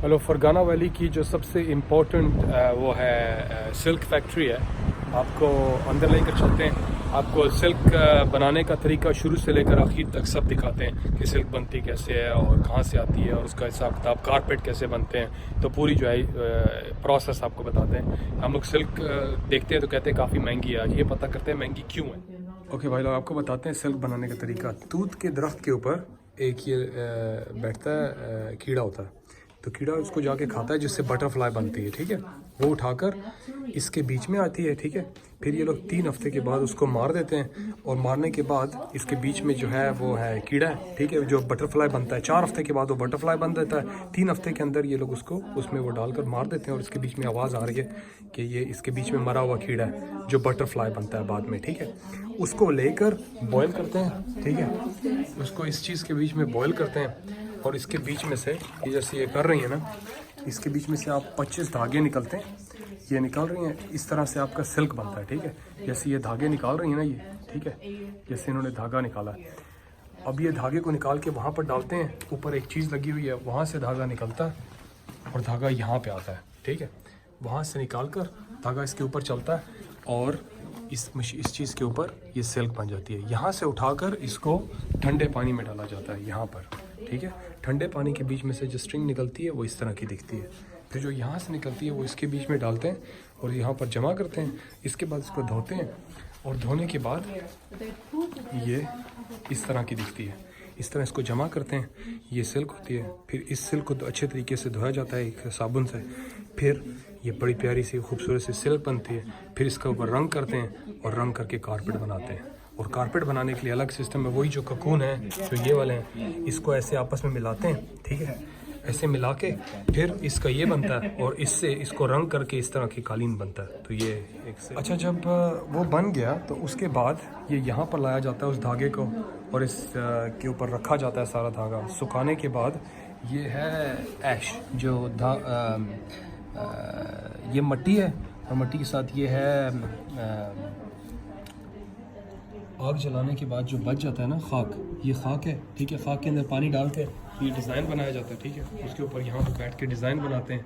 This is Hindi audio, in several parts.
हेलो, फरगाना वैली की जो सबसे इम्पोर्टेंट वो है सिल्क फैक्ट्री है। आपको अंदर लेकर चलते हैं। आपको सिल्क बनाने का तरीका शुरू से लेकर आखिर तक सब दिखाते हैं कि सिल्क बनती कैसे है और कहाँ से आती है और उसका हिसाब किताब, कारपेट कैसे बनते हैं, तो पूरी जो है प्रोसेस आपको बताते हैं। हम लोग सिल्क देखते हैं तो कहते हैं काफ़ी महंगी है। आज ये पता करते हैं महंगी क्यों है। ओके भाई लोग, आपको बताते हैं सिल्क बनाने का तरीका। तूत के दरख्त के ऊपर एक ये बैठता है कीड़ा होता है, तो कीड़ा उसको जाके खाता है जिससे बटरफ्लाई बनती है। ठीक है, वो उठाकर इसके बीच में आती है। ठीक है, फिर ये लोग 3 हफ्ते के बाद उसको मार देते हैं और मारने के बाद इसके बीच में जो है वो है कीड़ा है। ठीक है, जो बटरफ्लाई बनता है 4 हफ्ते के बाद वो बटरफ्लाई बन देता है। 3 हफ्ते के अंदर ये लोग उसको उसमें वो डालकर मार देते हैं और इसके बीच में आवाज़ आ रही है कि ये इसके बीच में मरा हुआ कीड़ा है जो बटरफ्लाई बनता है बाद में। ठीक है, उसको लेकर बॉयल करते हैं। ठीक है, उसको इस चीज़ के बीच में बॉयल करते हैं और इसके बीच में से ये जैसे ये कर रही है ना, इसके बीच में से आप 25 धागे निकलते हैं। ये निकाल रही हैं, इस तरह से आपका सिल्क बनता है। ठीक है, जैसे ये धागे निकाल रही है ना ये, ठीक है, जैसे इन्होंने धागा निकाला है। अब ये धागे को निकाल के वहाँ पर डालते हैं, ऊपर एक चीज़ लगी हुई है, वहाँ से धागा निकलता है और धागा यहाँ पे आता है। ठीक है, वहाँ से निकाल कर धागा इसके ऊपर चलता है और इस चीज़ के ऊपर ये सिल्क बन जाती है। यहाँ से उठाकर इसको ठंडे पानी में डाला जाता है यहाँ पर। ठीक है, ठंडे पानी के बीच में से जो स्ट्रिंग निकलती है वो इस तरह की दिखती है। फिर जो यहाँ से निकलती है वो इसके बीच में डालते हैं और यहाँ पर जमा करते हैं। इसके बाद इसको धोते हैं और धोने के बाद ये इस तरह की दिखती है। इस तरह इसको जमा करते हैं, ये सिल्क होती है। फिर इस सिल्क को अच्छे तरीके से धोया जाता है एक साबुन से। फिर ये बड़ी प्यारी सी खूबसूरत सी सिल्क बनती है। फिर इसका ऊपर रंग करते हैं और रंग करके कारपेट बनाते हैं। और कारपेट बनाने के लिए अलग सिस्टम है। वही जो ककून है जो ये वाले हैं, इसको ऐसे आपस में मिलाते हैं। ठीक है, ऐसे मिला के फिर इसका ये बनता है और इससे इसको रंग करके इस तरह की कालीन बनता है। तो ये एक से अच्छा, जब वो बन गया तो उसके बाद ये यहाँ पर लाया जाता है उस धागे को और इस के ऊपर रखा जाता है सारा धागा। सुखाने के बाद ये है ऐश, जो ये मिट्टी है और मिट्टी के साथ ये है आग जलाने के बाद जो बच जाता है ना खाक, ये खाक है। ठीक है, खाक के अंदर पानी डाल के ये डिज़ाइन बनाया जाता है। ठीक है, उसके ऊपर यहाँ पर बैठ के डिज़ाइन बनाते हैं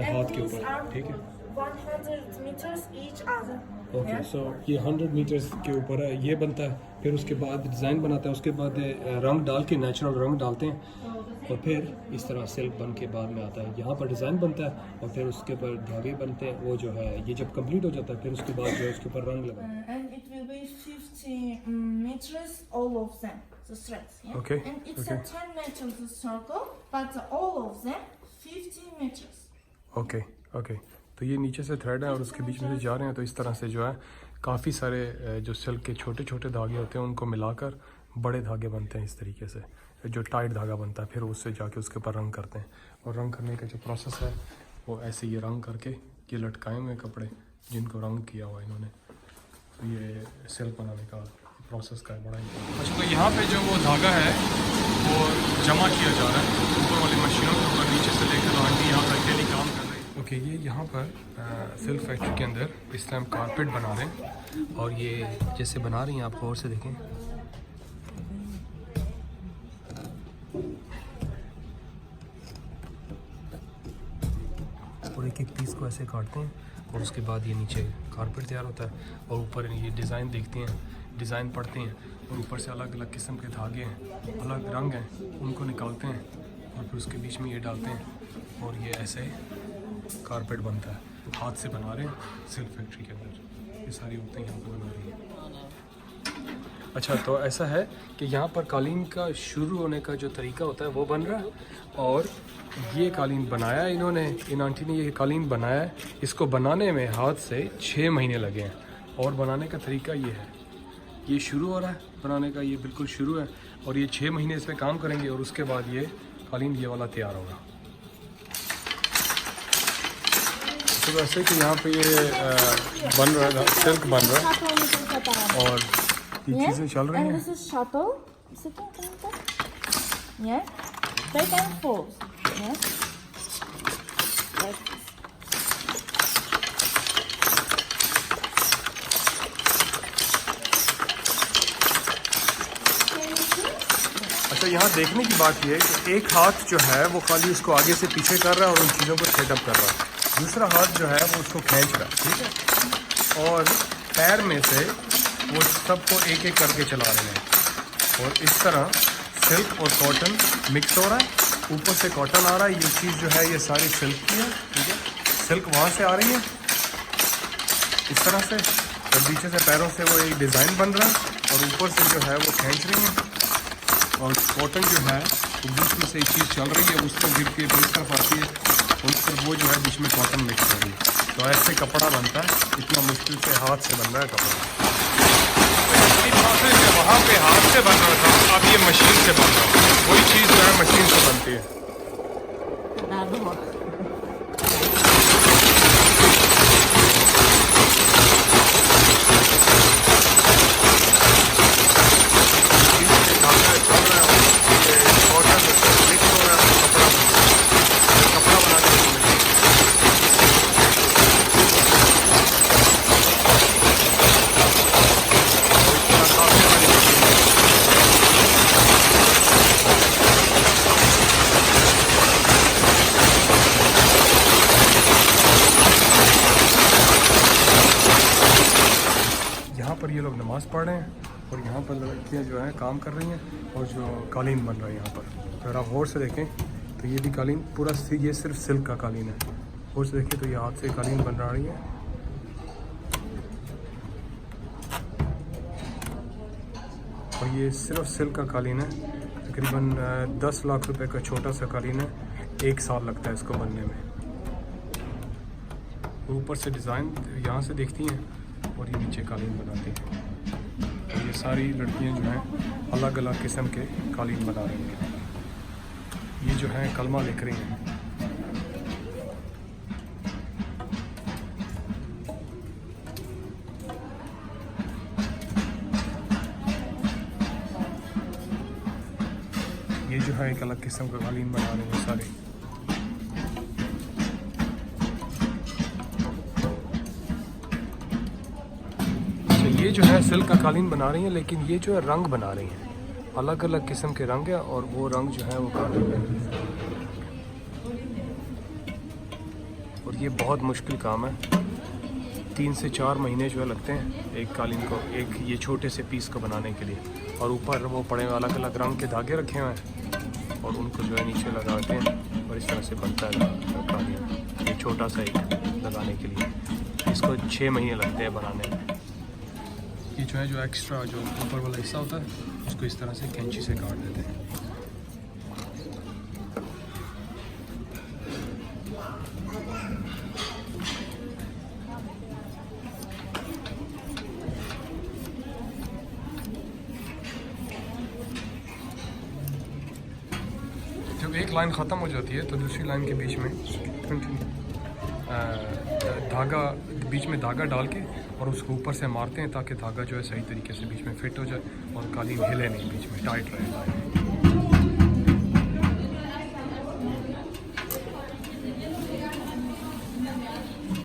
हाथ के ऊपर। ठीक है, 100 meters each other. ओके, सो ये 100 मीटर्स के ऊपर है, ये बनता है। फिर उसके बाद डिज़ाइन बनाता है, उसके बाद रंग डाल के नेचुरल रंग डालते हैं और फिर इस तरह सिल्क बन के बाद में आता है। यहाँ पर डिज़ाइन बनता है और फिर उसके ऊपर धागे बनते हैं। वो जो है ये जब कंप्लीट हो जाता है फिर उसके बाद जो है उसके ऊपर रंग लगा। And it will be 50 meters, all of them, the threads. Yeah? Okay, And it's okay. a 10 meters circle, but all of them 50 meters. Okay okay, तो ये नीचे से थ्रेड है और उसके बीच में से जा रहे हैं। तो इस तरह से जो है काफ़ी सारे जो सिल्क के छोटे छोटे धागे होते हैं उनको मिलाकर बड़े धागे बनते हैं। इस तरीके से जो टाइट धागा बनता है, फिर उससे जाके उसके ऊपर रंग करते हैं। और रंग करने का जो प्रोसेस है वो ऐसे ये रंग करके ये लटकाए हुए कपड़े जिनको रंग किया हुआ इन्होंने, तो ये सिल्क बनाने का प्रोसेस का है बड़ा ही। अच्छा, तो यहाँ पे जो वो धागा है वो जमा किया जा रहा है ऊपर वाली मशीनों के ऊपर, नीचे से लेकर तो आंटी यहाँ पर अकेली काम कर रही है। ओके, ये यहाँ पर सिल्क फैक्ट्री के अंदर इस टाइम कारपेट बना रहे हैं और ये जैसे बना रही हैं आप गौर से देखें। और एक एक पीस को ऐसे काटते हैं और उसके बाद ये नीचे कारपेट तैयार होता है और ऊपर ये डिज़ाइन देखते हैं, डिज़ाइन पढ़ते हैं और ऊपर से अलग अलग किस्म के धागे हैं, अलग रंग हैं, उनको निकालते हैं और फिर उसके बीच में ये डालते हैं और ये ऐसे कारपेट बनता है। हाथ से बना रहे हैं सिल्क फैक्ट्री के अंदर, ये सारी औरतें यहाँ पर बना रही हैं। अच्छा, तो ऐसा है कि यहाँ पर कालीन का शुरू होने का जो तरीका होता है वो बन रहा है और ये कालीन बनाया है इन्होंने, इन आंटी ने ये कालीन बनाया है। इसको बनाने में हाथ से 6 महीने लगे हैं और बनाने का तरीका ये है, ये शुरू हो रहा है बनाने का, ये बिल्कुल शुरू है और ये 6 महीने इस पर काम करेंगे और उसके बाद ये कालीन ये वाला तैयार होगा। तो वैसे कि यहाँ पे ये बन रहा है, सिल्क बन रहा है और ये चीज़ें चल रही हैं। And this is shuttle. Yeah, back and forth. Yeah, like this. अच्छा, यहाँ देखने की बात यह है कि एक हाथ जो है वो खाली उसको आगे से पीछे कर रहा है और उन चीज़ों को सेटअप कर रहा है, दूसरा हाथ जो है वो उसको खींच रहा है, ठीक है, और पैर में से वो सबको एक एक करके चला रहे हैं। और इस तरह सिल्क और कॉटन मिक्स हो रहा है, ऊपर से कॉटन आ रहा है। ये चीज़ जो है ये सारी सिल्क की है, ठीक है। सिल्क वहाँ से आ रही है इस तरह से, और पीछे से पैरों से वो एक डिज़ाइन बन रहा है और ऊपर से जो है वो खींच रही है। और कॉटन जो है वो बीच में से एक चीज़ चल रही है, उस पर गिर के बीच तरफ आती है, उस पर वो जो है बीच में कॉटन मिक्स हो रही है। तो ऐसे कपड़ा बनता है, इतना मुश्किल से हाथ से बन रहा है कपड़ा। वहाँ पे हाथ से बन रहा था, अब ये मशीन से बन रहा है। वही चीज़ जो है मशीन से बनती है। यहाँ पर ये लोग नमाज़ पढ़ रहे हैं और यहाँ पर लड़कियाँ जो हैं काम कर रही हैं और जो कालीन बन रहा है यहाँ पर। अगर आप गौर से देखें तो ये भी कालीन पूरा ये सिर्फ सिल्क का कालीन है। गौर से देखें तो ये हाथ से कालीन बन रही है। और ये सिर्फ सिल्क का कालीन है, तकरीबन 10 लाख रुपए का छोटा सा कालीन है। 1 साल लगता है इसको बनने में। ऊपर से डिज़ाइन यहाँ से देखती हैं और ये नीचे कालीन बनाती हैं। और ये सारी लड़कियां जो हैं अलग अलग किस्म के कालीन बना रही हैं। ये जो है कलमा लिख रही हैं। ये जो है एक अलग किस्म का कालीन बना रहे हैं सारे। ये जो है सिल्क का कालीन बना रही हैं, लेकिन ये जो है रंग बना रही हैं, अलग अलग किस्म के रंग है और वो रंग जो है वो कालीन है। और ये बहुत मुश्किल काम है, 3 से 4 महीने जो है लगते हैं एक कालीन को, एक ये छोटे से पीस को बनाने के लिए। और ऊपर वो पड़े हुए अलग अलग रंग के धागे रखे हुए हैं और उनको जो है नीचे लगाते हैं और इस तरह से बनता है कालीन। ये छोटा सा एक लगाने के लिए इसको 6 महीने लगते हैं बनाने में। ये जो है जो एक्स्ट्रा जो ऊपर वाला हिस्सा होता है उसको इस तरह से कैंची से काट देते हैं। जब एक लाइन ख़त्म हो जाती है तो दूसरी लाइन के बीच में धागा धागा डाल के और उसको ऊपर से मारते हैं ताकि धागा जो है सही तरीके से बीच में फिट हो जाए और कालीन हिले नहीं, बीच में टाइट रहे।